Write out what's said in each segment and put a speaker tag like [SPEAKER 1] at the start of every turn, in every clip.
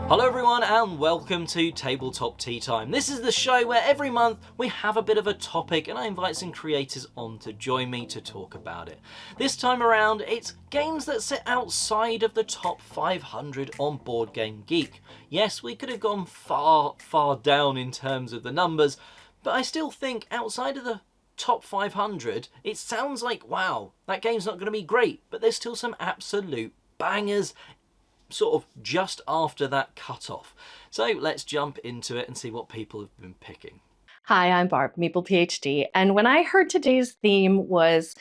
[SPEAKER 1] Hello everyone and welcome to Tabletop Tea Time. This is the show where every month we have a bit of a topic and I invite some creators on to join me to talk about it. This time around it's games that sit outside of the top 500 on Board Game Geek. Yes, we could have gone far down in terms of the numbers, but I still think outside of the top 500 it sounds like, wow, that game's not going to be great, but there's still some absolute bangers sort of just after that cutoff. So let's jump into it and see what people have been picking.
[SPEAKER 2] Hi, I'm Barb, MeeplePhD, and when I heard today's theme was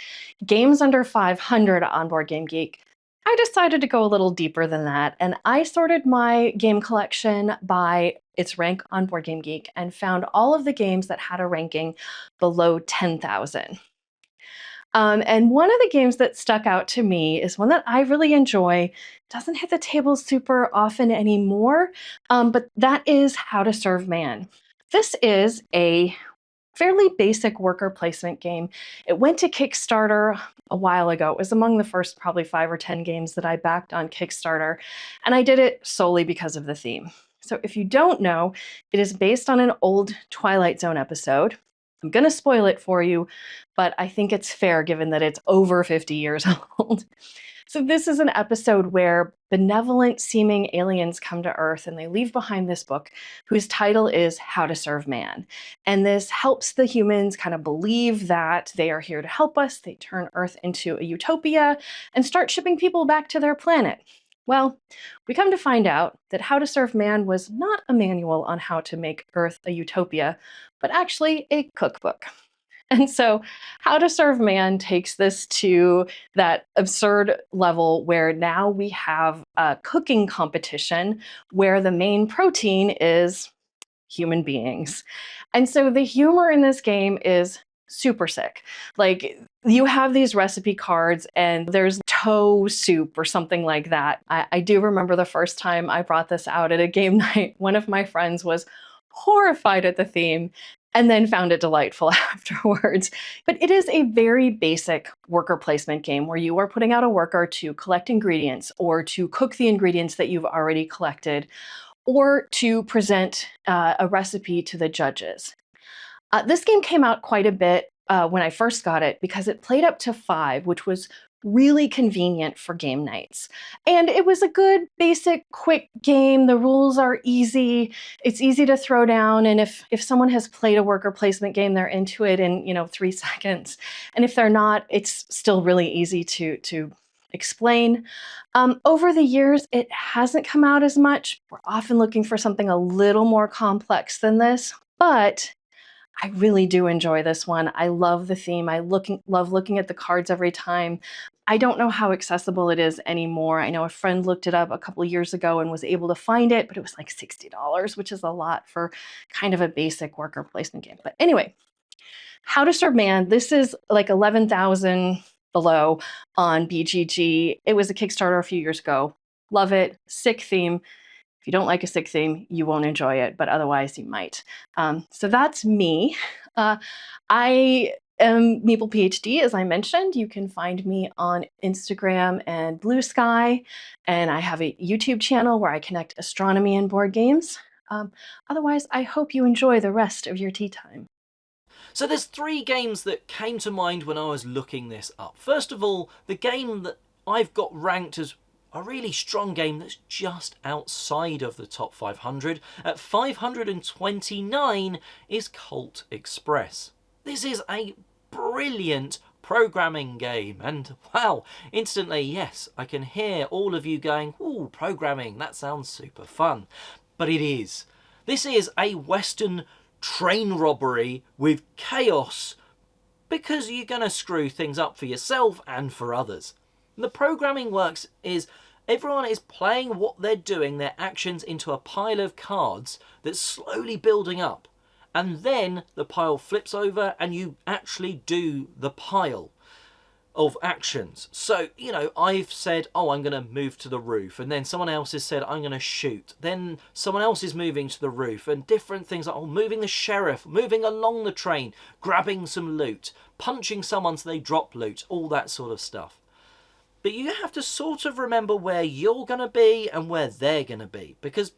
[SPEAKER 2] games under 500 on Board Game Geek, I decided to go a little deeper than that, and I sorted my game collection by its rank on Board Game Geek and found all of the games that had a ranking below 10,000. And one of the games that stuck out to me is one that I really enjoy. Doesn't hit the table super often anymore, but that is How to Serve Man. This is a fairly basic worker placement game. It went to Kickstarter a while ago. It was among the first probably 5 or 10 games that I backed on Kickstarter, and I did it solely because of the theme. So if you don't know, it is based on an old Twilight Zone episode. I'm going to spoil it for you, but I think it's fair given that it's over 50 years old. So this is an episode where benevolent seeming aliens come to Earth and they leave behind this book whose title is How to Serve Man. And this helps the humans kind of believe that they are here to help us. They turn Earth into a utopia and start shipping people back to their planet. Well, we come to find out that How to Serve Man was not a manual on how to make Earth a utopia, but actually a cookbook. And so How to Serve Man takes this to that absurd level where now we have a cooking competition where the main protein is human beings. And so the humor in this game is super sick. Like, you have these recipe cards and there's toe soup or something like that. I do remember the first time I brought this out at a game night, one of my friends was horrified at the theme and then found it delightful afterwards. But it is a very basic worker placement game where you are putting out a worker to collect ingredients or to cook the ingredients that you've already collected or to present a recipe to the judges. This game came out quite a bit when I first got it because it played up to 5, which was really convenient for game nights. And it was a good, basic, quick game. The rules are easy. It's easy to throw down. And if someone has played a worker placement game, they're into it in 3 seconds. And if they're not, it's still really easy to explain. Over the years, it hasn't come out as much. We're often looking for something a little more complex than this, but I really do enjoy this one. I love the theme. I love looking at the cards every time. I don't know how accessible it is anymore. I know a friend looked it up a couple of years ago and was able to find it, but it was like $60, which is a lot for kind of a basic worker placement game. But anyway, How to Serve Man, this is like 11,000 below on BGG. It was a Kickstarter a few years ago. Love it. Sick theme. If you don't like a sick theme, you won't enjoy it, but otherwise you might. So that's me. I am MeeplePhD, as I mentioned. You can find me on Instagram and Blue Sky, and I have a YouTube channel where I connect astronomy and board games. Otherwise, I hope you enjoy the rest of your tea time.
[SPEAKER 1] So there's 3 games that came to mind when I was looking this up. First of all, the game that I've got ranked as a really strong game that's just outside of the top 500. At 529 is Colt Express. This is a brilliant programming game, and wow, instantly, yes, I can hear all of you going, ooh, programming, that sounds super fun. But it is. This is a Western train robbery with chaos, because you're going to screw things up for yourself and for others. The programming works is everyone is playing what they're doing, their actions, into a pile of cards that's slowly building up. And then the pile flips over and you actually do the pile of actions. So, I've said, oh, I'm going to move to the roof. And then someone else has said, I'm going to shoot. Then someone else is moving to the roof. And different things like, moving the sheriff, moving along the train, grabbing some loot, punching someone so they drop loot, all that sort of stuff. But you have to sort of remember where you're going to be and where they're going to be. Because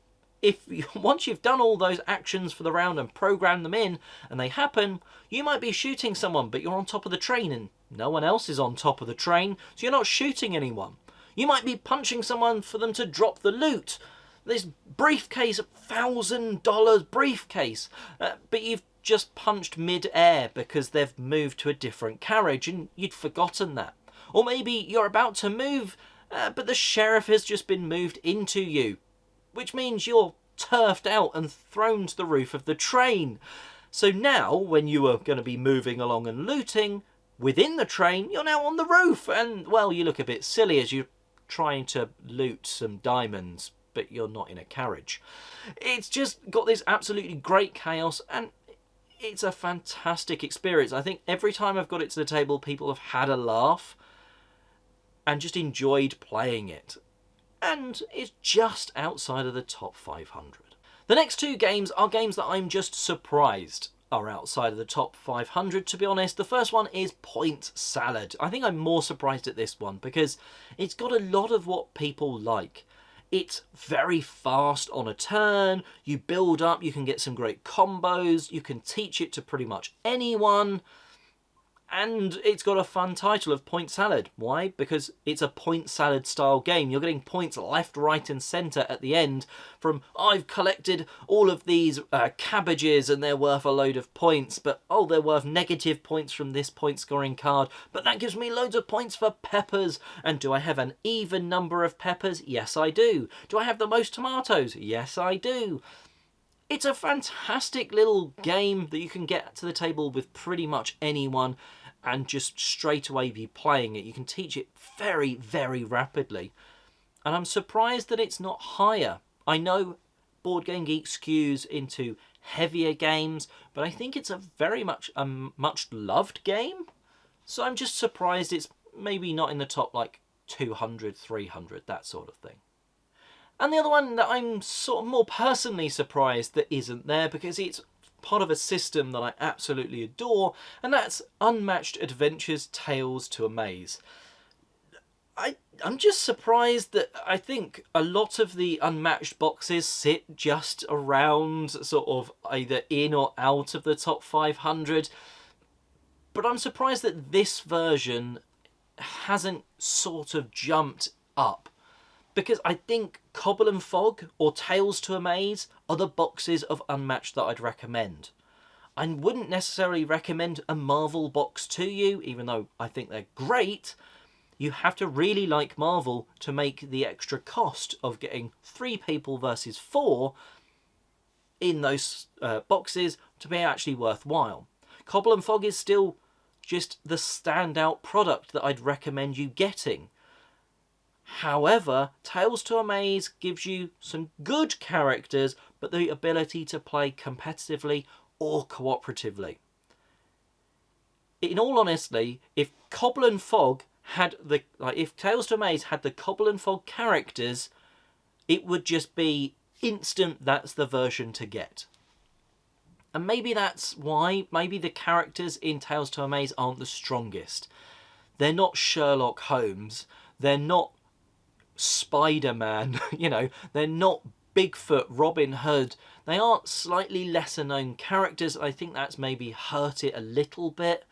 [SPEAKER 1] once you've done all those actions for the round and programmed them in, and they happen, you might be shooting someone, but you're on top of the train and no one else is on top of the train, so you're not shooting anyone. You might be punching someone for them to drop the loot. This briefcase, $1,000 briefcase, but you've just punched mid-air because they've moved to a different carriage and you'd forgotten that. Or maybe you're about to move, but the sheriff has just been moved into you, which means you're turfed out and thrown to the roof of the train. So now, when you are going to be moving along and looting, within the train, you're now on the roof, and, well, you look a bit silly as you're trying to loot some diamonds, but you're not in a carriage. It's just got this absolutely great chaos, and it's a fantastic experience. I think every time I've got it to the table, people have had a laugh and just enjoyed playing it. And it's just outside of the top 500. The next two games are games that I'm just surprised are outside of the top 500, to be honest. The first one is Point Salad. I think I'm more surprised at this one because it's got a lot of what people like. It's very fast on a turn, you build up, you can get some great combos, you can teach it to pretty much anyone, and it's got a fun title of Point Salad. Why? Because it's a point salad style game. You're getting points left, right and centre at the end from, I've collected all of these cabbages and they're worth a load of points, but oh, they're worth negative points from this point scoring card, but that gives me loads of points for peppers. And do I have an even number of peppers? Yes, I do. Do I have the most tomatoes? Yes, I do. It's a fantastic little game that you can get to the table with pretty much anyone and just straight away be playing it. You can teach it very, very rapidly. And I'm surprised that it's not higher. I know Board Game Geek skews into heavier games, but I think it's a very much loved game. So I'm just surprised it's maybe not in the top like 200, 300, that sort of thing. And the other one that I'm sort of more personally surprised that isn't there, because it's part of a system that I absolutely adore, and that's Unmatched Adventures Tales to a Maze. I'm just surprised that I think a lot of the Unmatched boxes sit just around sort of either in or out of the top 500, but I'm surprised that this version hasn't sort of jumped up. Because I think Cobble and Fog or Tales to a Maze are the boxes of Unmatched that I'd recommend. I wouldn't necessarily recommend a Marvel box to you, even though I think they're great. You have to really like Marvel to make the extra cost of getting 3 people versus 4 in those boxes to be actually worthwhile. Cobble and Fog is still just the standout product that I'd recommend you getting. However, Tales to a Maze gives you some good characters, but the ability to play competitively or cooperatively. In all honesty, if Cobble and Fog had if Tales to a Maze had the Cobble and Fog characters, it would just be instant. That's the version to get. And maybe that's why. Maybe the characters in Tales to a Maze aren't the strongest. They're not Sherlock Holmes. They're not Spider-Man, they're not Bigfoot, Robin Hood. They aren't slightly lesser known characters. I think that's maybe hurt it a little bit.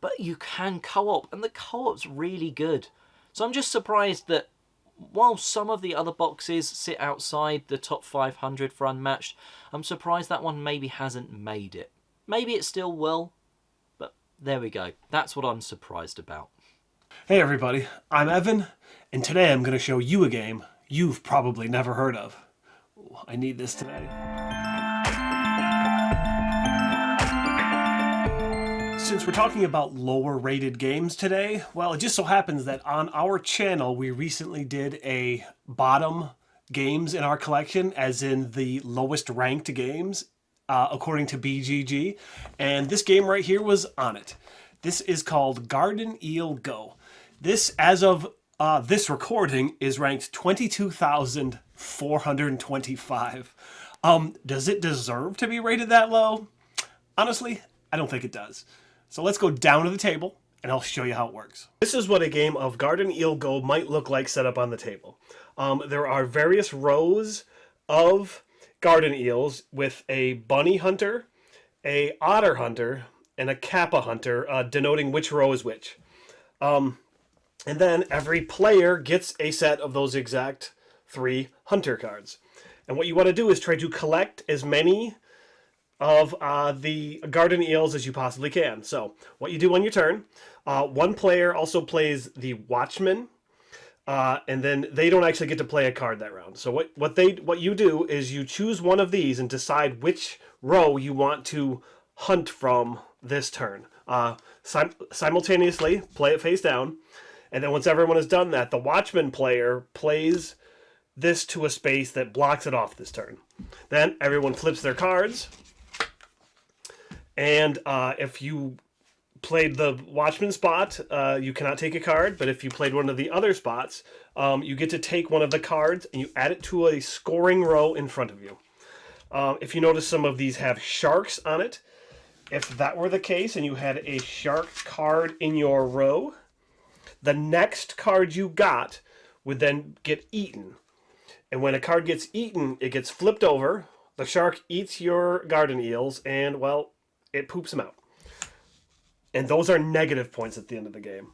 [SPEAKER 1] But you can co-op, and the co-op's really good. So I'm just surprised that while some of the other boxes sit outside the top 500 for Unmatched, I'm surprised that one maybe hasn't made it. Maybe it still will, but there we go. That's what I'm surprised about.
[SPEAKER 3] Hey everybody, I'm Evan, and today I'm going to show you a game you've probably never heard of. Ooh, I need this today. Since we're talking about lower rated games today, well, it just so happens that on our channel we recently did a bottom games in our collection, as in the lowest ranked games according to BGG, and this game right here was on it. This is called Garden Eel Go. This, as of this recording, is ranked 22,425. Does it deserve to be rated that low? Honestly, I don't think it does. So let's go down to the table and I'll show you how it works. This is what a game of Garden Eel Go might look like set up on the table. There are various rows of garden eels with a bunny hunter, a otter hunter, and a kappa hunter, denoting which row is which. And then every player gets a set of those exact 3 hunter cards. And what you want to do is try to collect as many of the garden eels as you possibly can. So what you do on your turn, one player also plays the watchman, and then they don't actually get to play a card that round. So what you do is you choose one of these and decide which row you want to hunt from this turn. Simultaneously play it face down, and then once everyone has done that, the watchman player plays this to a space that blocks it off this turn. Then everyone flips their cards. And if you played the watchman spot, you cannot take a card. But if you played one of the other spots, you get to take one of the cards and you add it to a scoring row in front of you. If you notice, some of these have sharks on it. If that were the case and you had a shark card in your row, the next card you got would then get eaten. And when a card gets eaten, it gets flipped over. The shark eats your garden eels and, well, it poops them out. And those are negative points at the end of the game.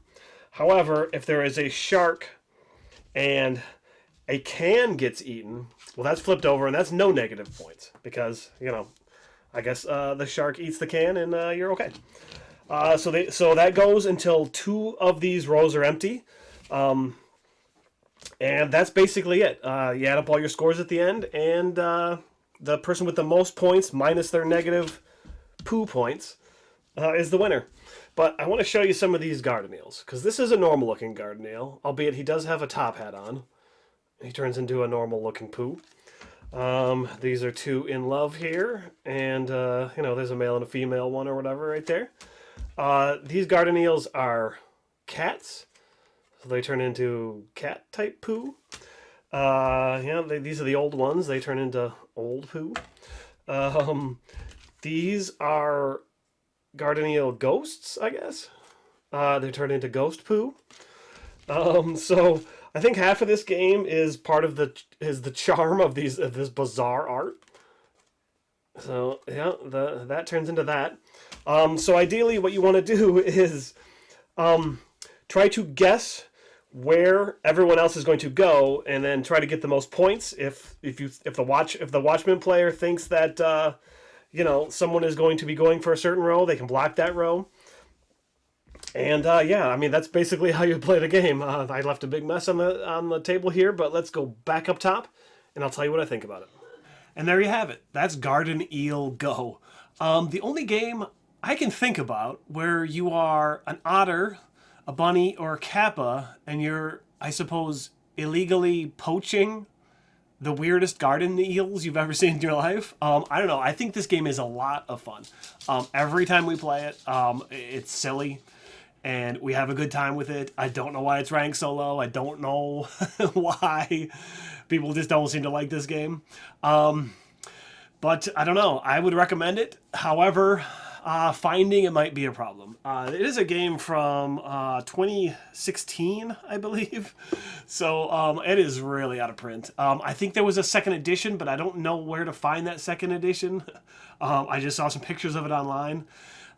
[SPEAKER 3] However, if there is a shark and a can gets eaten, well, that's flipped over and that's no negative points because, I guess the shark eats the can and you're okay. So that goes until 2 of these rows are empty. And that's basically it. You add up all your scores at the end, and the person with the most points minus their negative poo points is the winner. But I want to show you some of these garden eels, because this is a normal looking garden eel, albeit he does have a top hat on. He turns into a normal looking poo. These are 2 in love here, and there's a male and a female one or whatever right there. These garden eels are cats, so they turn into cat type poo. These are the old ones, they turn into old poo. These are garden eel ghosts, I guess. They turn into ghost poo. So I think half of this game is part of the charm of this bizarre art. So yeah, that turns into that. So ideally, what you want to do is try to guess where everyone else is going to go, and then try to get the most points. If the watchman player thinks that someone is going to be going for a certain row, they can block that row. And that's basically how you play the game. I left a big mess on the table here, but let's go back up top, and I'll tell you what I think about it. And there you have it. That's Garden Eel Go. The only game I can think about where you are an otter, a bunny, or a kappa, and you're, I suppose, illegally poaching the weirdest garden eels you've ever seen in your life. I don't know. I think this game is a lot of fun. Every time we play it, it's silly, and we have a good time with it. I don't know why it's ranked so low. I don't know why people just don't seem to like this game. But I don't know. I would recommend it. However, finding it might be a problem. It is a game from 2016, I believe. So it is really out of print. I think there was a second edition, but I don't know where to find that second edition. I just saw some pictures of it online.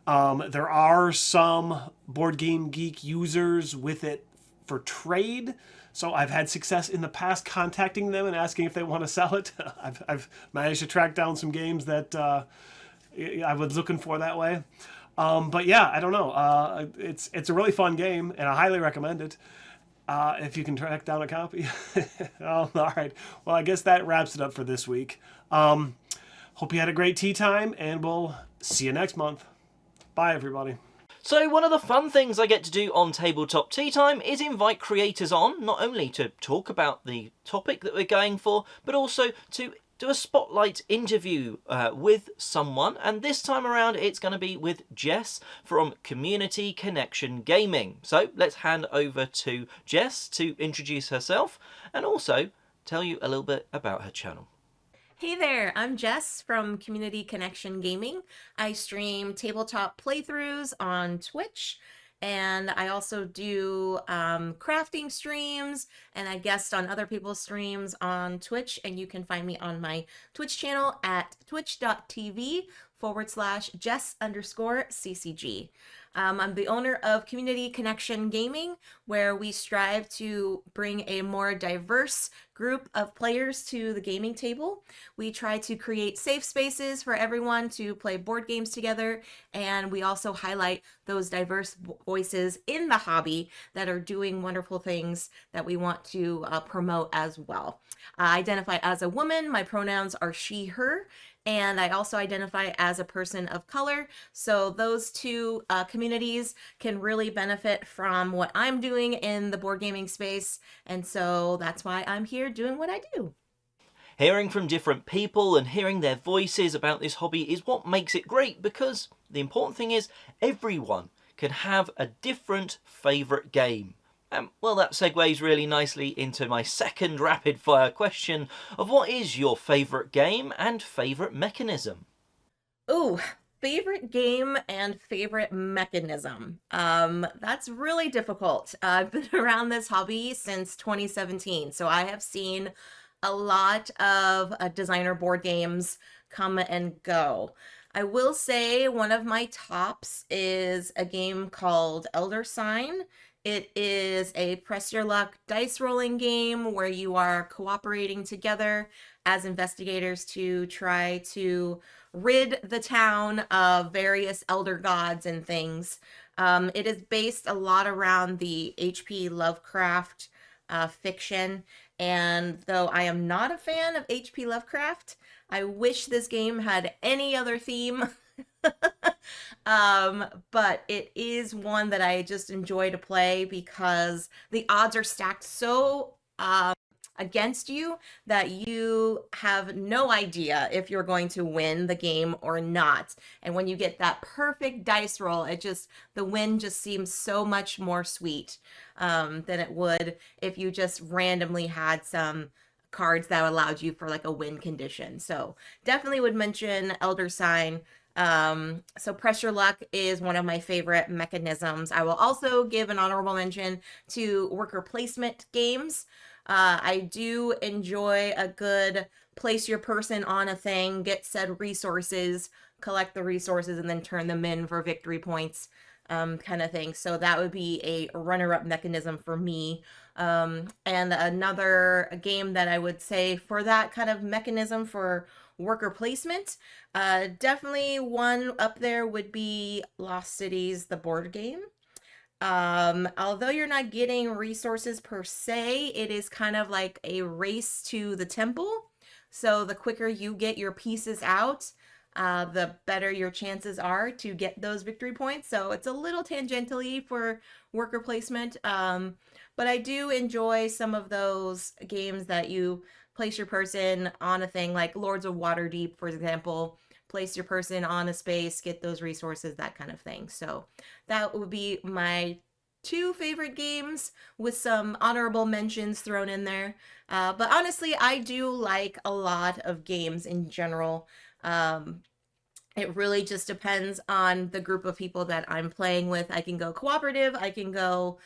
[SPEAKER 3] There are some Board Game Geek users with it for trade. So I've had success in the past contacting them and asking if they want to sell it. I've managed to track down some games that I was looking for that way. But yeah, I don't know. It's a really fun game, and I highly recommend it if you can track down a copy. All right. Well, I guess that wraps it up for this week. Hope you had a great tea time, and we'll see you next month. Bye, everybody.
[SPEAKER 1] So one of the fun things I get to do on Tabletop Tea Time is invite creators on, not only to talk about the topic that we're going for, but also to do a spotlight interview with someone. And this time around, it's going to be with Jess from Community Connection Gaming. So let's hand over to Jess to introduce herself and also tell you a little bit about her channel.
[SPEAKER 4] Hey there, I'm Jess from Community Connection Gaming. I stream tabletop playthroughs on Twitch, And I also do crafting streams, and I guest on other people's streams on Twitch. And you can find me on my Twitch channel at twitch.tv/Jess_CCG. I'm the owner of Community Connection Gaming, where we strive to bring a more diverse group of players to the gaming table. We try to create safe spaces for everyone to play board games together, and we also highlight those diverse voices in the hobby that are doing wonderful things that we want to promote as well. I identify as a woman. My pronouns are she, her, and I also identify as a person of color. So those two communities can really benefit from what I'm doing in the board gaming space. And so that's why I'm here doing what I do.
[SPEAKER 1] Hearing from different people and hearing their voices about this hobby is what makes it great, because the important thing is everyone can have a different favourite game. Well, that segues really nicely into my second rapid fire question of what is your favourite game and favourite mechanism?
[SPEAKER 4] Ooh, favorite game and favorite mechanism. That's really difficult. I've been around this hobby since 2017, so I have seen a lot of designer board games come and go. I will say one of my tops is a game called Elder Sign. It is a press your luck dice rolling game where you are cooperating together as investigators to try to rid the town of various elder gods and things. It is based a lot around the H.P. Lovecraft fiction, and though I am not a fan of H.P. Lovecraft, I wish this game had any other theme. But it is one that I just enjoy to play because the odds are stacked so against you that you have no idea if you're going to win the game or not. And when you get that perfect dice roll, the win just seems so much more sweet than it would if you just randomly had some cards that allowed you for like a win condition. So definitely would mention Elder Sign. So press your luck is one of my favorite mechanisms. I will also give an honorable mention to worker placement games. I do enjoy a good place your person on a thing, get said resources, collect the resources, and then turn them in for victory points, kind of thing. So that would be a runner-up mechanism for me. And another game that I would say for that kind of mechanism for worker placement, definitely one up there would be Lost Cities, the board game. Although you're not getting resources per se, it is kind of like a race to the temple. So the quicker you get your pieces out, the better your chances are to get those victory points. So it's a little tangentially for worker placement. But I do enjoy some of those games that you place your person on a thing, like Lords of Waterdeep, for example. Place your person on a space, get those resources, that kind of thing. So that would be my two favorite games with some honorable mentions thrown in there. But honestly, I do like a lot of games in general. It really just depends on the group of people that I'm playing with. I can go cooperative, I can go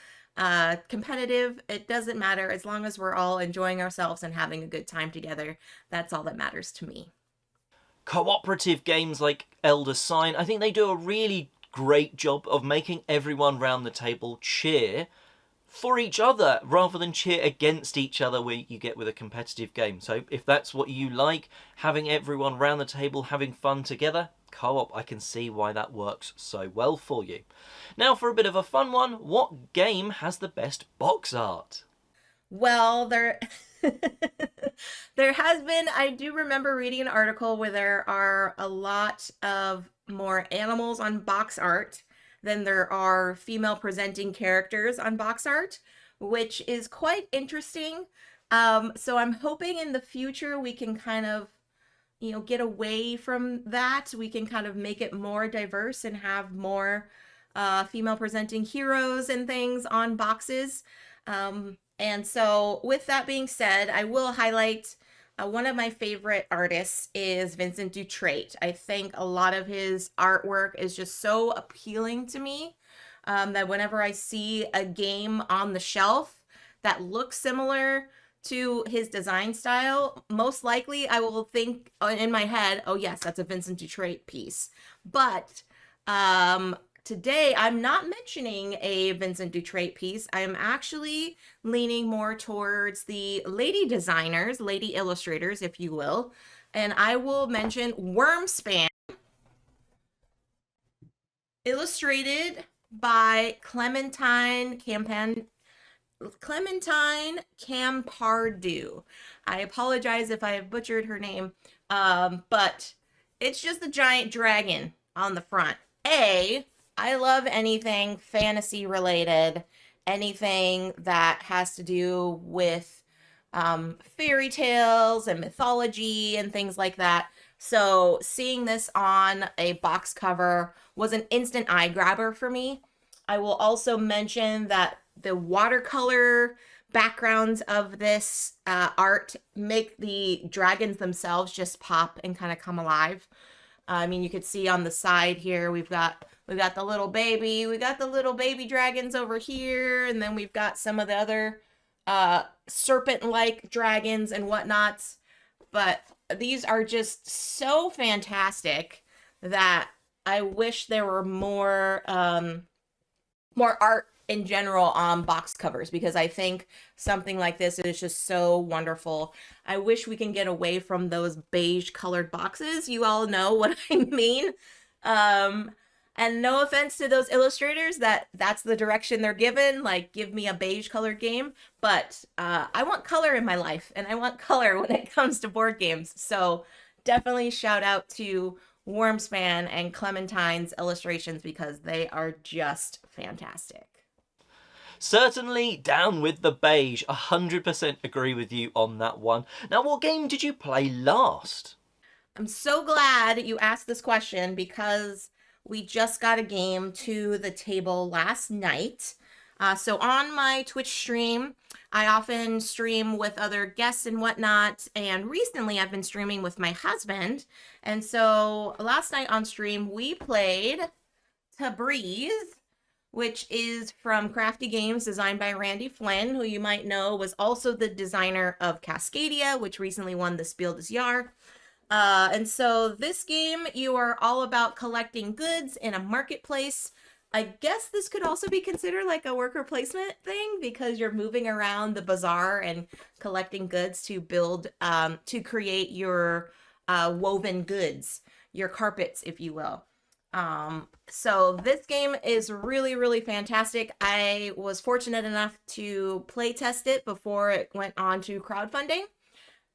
[SPEAKER 4] competitive. It doesn't matter as long as we're all enjoying ourselves and having a good time together. That's all that matters to me.
[SPEAKER 1] Cooperative games like Elder Sign, I think they do a really great job of making everyone round the table cheer for each other rather than cheer against each other where you get with a competitive game. So if that's what you like, having everyone round the table having fun together, co-op, I can see why that works so well for you. Now for a bit of a fun one, what game has the best box art?
[SPEAKER 4] Well, there there has been, I do remember reading an article where there are a lot of more animals on box art than there are female presenting characters on box art, which is quite interesting. So I'm hoping in the future we can kind of, get away from that. We can kind of make it more diverse and have more female presenting heroes and things on boxes. And so with that being said, I will highlight one of my favorite artists is Vincent Dutrait. I think a lot of his artwork is just so appealing to me. that whenever I see a game on the shelf that looks similar to his design style, most likely I will think in my head, oh yes, that's a Vincent Dutrait piece. But today I'm not mentioning a Vincent Dutrait piece. I am actually leaning more towards the lady designers, lady illustrators, if you will. And I will mention Wormspan, illustrated by Clementine Campardu. I apologize if I have butchered her name, but it's just a giant dragon on the front. I love anything fantasy related, anything that has to do with fairy tales and mythology and things like that. So seeing this on a box cover was an instant eye grabber for me. I will also mention that the watercolor backgrounds of this art make the dragons themselves just pop and kind of come alive. I mean, you could see on the side here, we've got the little baby dragons over here, and then we've got some of the other serpent-like dragons and whatnots. But these are just so fantastic that I wish there were more art in general on box covers, because I think something like this is just so wonderful. I wish we can get away from those beige colored boxes. You all know what I mean. And no offense to those illustrators that's the direction they're given, like give me a beige colored game, but I want color in my life, and I want color when it comes to board games. So definitely shout out to Wormspan and Clementine's illustrations, because they are just fantastic.
[SPEAKER 1] Certainly down with the beige. 100% agree with you on that one. Now, what game did you play last?
[SPEAKER 4] I'm so glad you asked this question, because we just got a game to the table last night. So on my Twitch stream, I often stream with other guests and whatnot, and recently I've been streaming with my husband. And so last night on stream, we played Tabriz, which is from Crafty Games, designed by Randy Flynn, who you might know was also the designer of Cascadia, which recently won the Spiel des Jahres. And so this game, you are all about collecting goods in a marketplace. I guess this could also be considered like a worker placement thing, because you're moving around the bazaar and collecting goods to build, to create your woven goods, your carpets, if you will. So this game is really, really fantastic. I was fortunate enough to play test it before it went on to crowdfunding,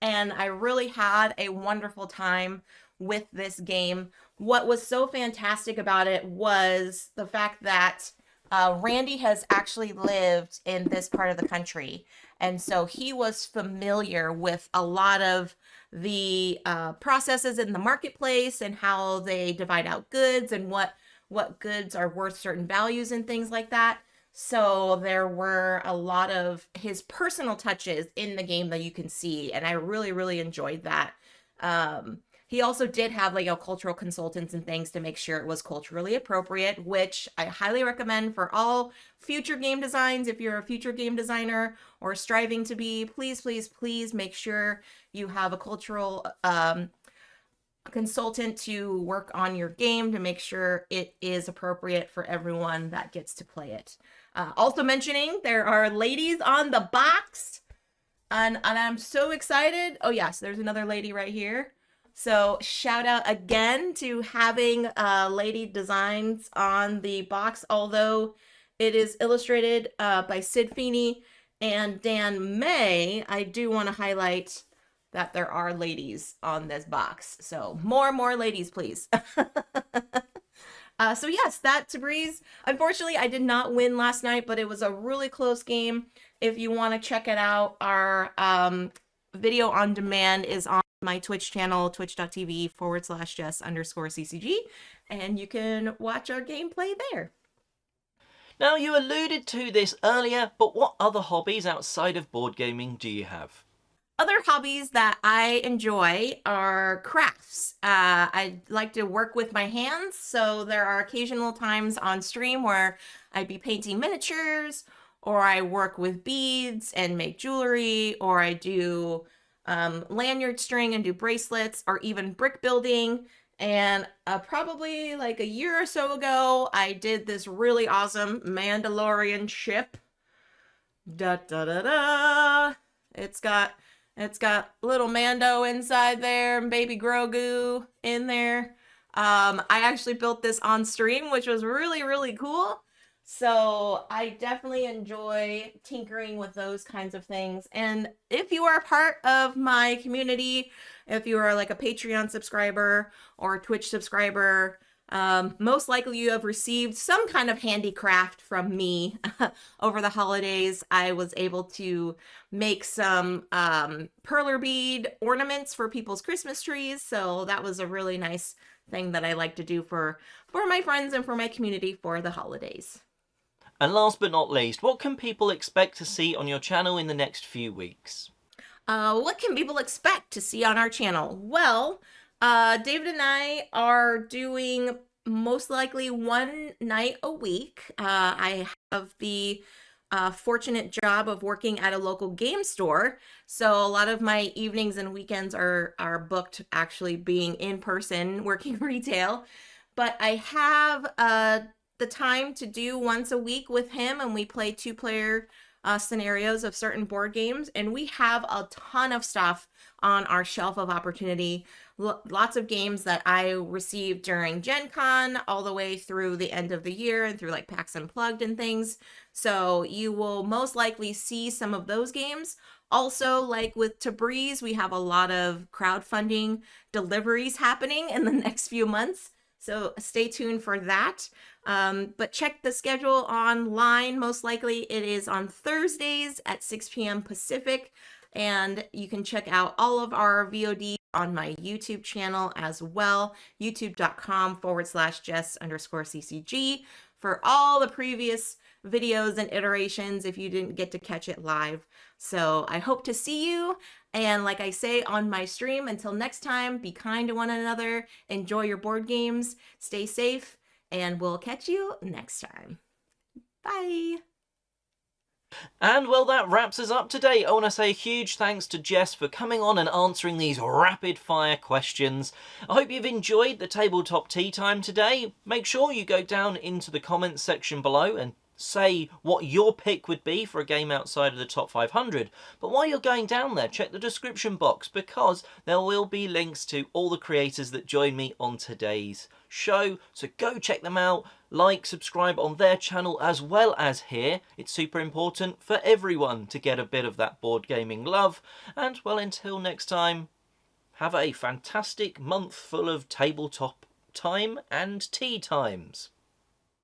[SPEAKER 4] and I really had a wonderful time with this game. What was so fantastic about it was the fact that Randy has actually lived in this part of the country, and so he was familiar with a lot of the processes in the marketplace and how they divide out goods and what goods are worth certain values and things like that. So there were a lot of his personal touches in the game that you can see, and I really, really enjoyed that. He also did have like cultural consultants and things to make sure it was culturally appropriate, which I highly recommend for all future game designs. If you're a future game designer or striving to be, please, please, please make sure you have a cultural consultant to work on your game to make sure it is appropriate for everyone that gets to play it. Also mentioning, there are ladies on the box, and I'm so excited. Oh yes, there's another lady right here. So shout out again to having lady designs on the box, although it is illustrated by Sid Feeney and Dan May. I do want to highlight that there are ladies on this box. So more ladies, please. So yes, that Tabriz. Unfortunately, I did not win last night, but it was a really close game. If you want to check it out, our video on demand is on my Twitch channel, twitch.tv/Jess_CCG, and you can watch our gameplay there.
[SPEAKER 1] Now, you alluded to this earlier, but what other hobbies outside of board gaming do you have?
[SPEAKER 4] Other hobbies that I enjoy are crafts. I like to work with my hands, so there are occasional times on stream where I'd be painting miniatures, or I work with beads and make jewelry, or I do lanyard string and do bracelets, or even brick building. And probably like a year or so ago, I did this really awesome Mandalorian ship. Da da da da. It's got little Mando inside there and baby Grogu in there. I actually built this on stream, which was really, really cool. So I definitely enjoy tinkering with those kinds of things. And if you are a part of my community, if you are like a Patreon subscriber or a Twitch subscriber, most likely you have received some kind of handicraft from me over the holidays. I was able to make some perler bead ornaments for people's Christmas trees. So that was a really nice thing that I like to do for my friends and for my community for the holidays.
[SPEAKER 1] And last but not least, what can people expect to see on your channel in the next few weeks?
[SPEAKER 4] What can people expect to see on our channel? Well, David and I are doing most likely one night a week. I have the fortunate job of working at a local game store, so a lot of my evenings and weekends are booked actually being in person working retail. But I have the time to do once a week with him, and we play 2-player scenarios of certain board games, and we have a ton of stuff on our shelf of opportunity. Lots of games that I received during Gen Con all the way through the end of the year and through like PAX Unplugged and things. So you will most likely see some of those games. Also, like with Tabriz, we have a lot of crowdfunding deliveries happening in the next few months. So stay tuned for that. But check the schedule online. Most likely it is on Thursdays at 6 p.m. Pacific. And you can check out all of our VOD on my YouTube channel as well, youtube.com/Jess_CCG for all the previous videos and iterations if you didn't get to catch it live. So I hope to see you. And like I say on my stream, until next time, be kind to one another, enjoy your board games, stay safe, and we'll catch you next time. Bye.
[SPEAKER 1] And well, that wraps us up today. I want to say a huge thanks to Jess for coming on and answering these rapid fire questions. I hope you've enjoyed the Tabletop Tea Time today. Make sure you go down into the comments section below and say what your pick would be for a game outside of the top 500. But while you're going down there, check the description box, because there will be links to all the creators that join me on today's show. So go check them out, like, subscribe on their channel as well as here. It's super important for everyone to get a bit of that board gaming love. And well, until next time, have a fantastic month full of tabletop time and tea times.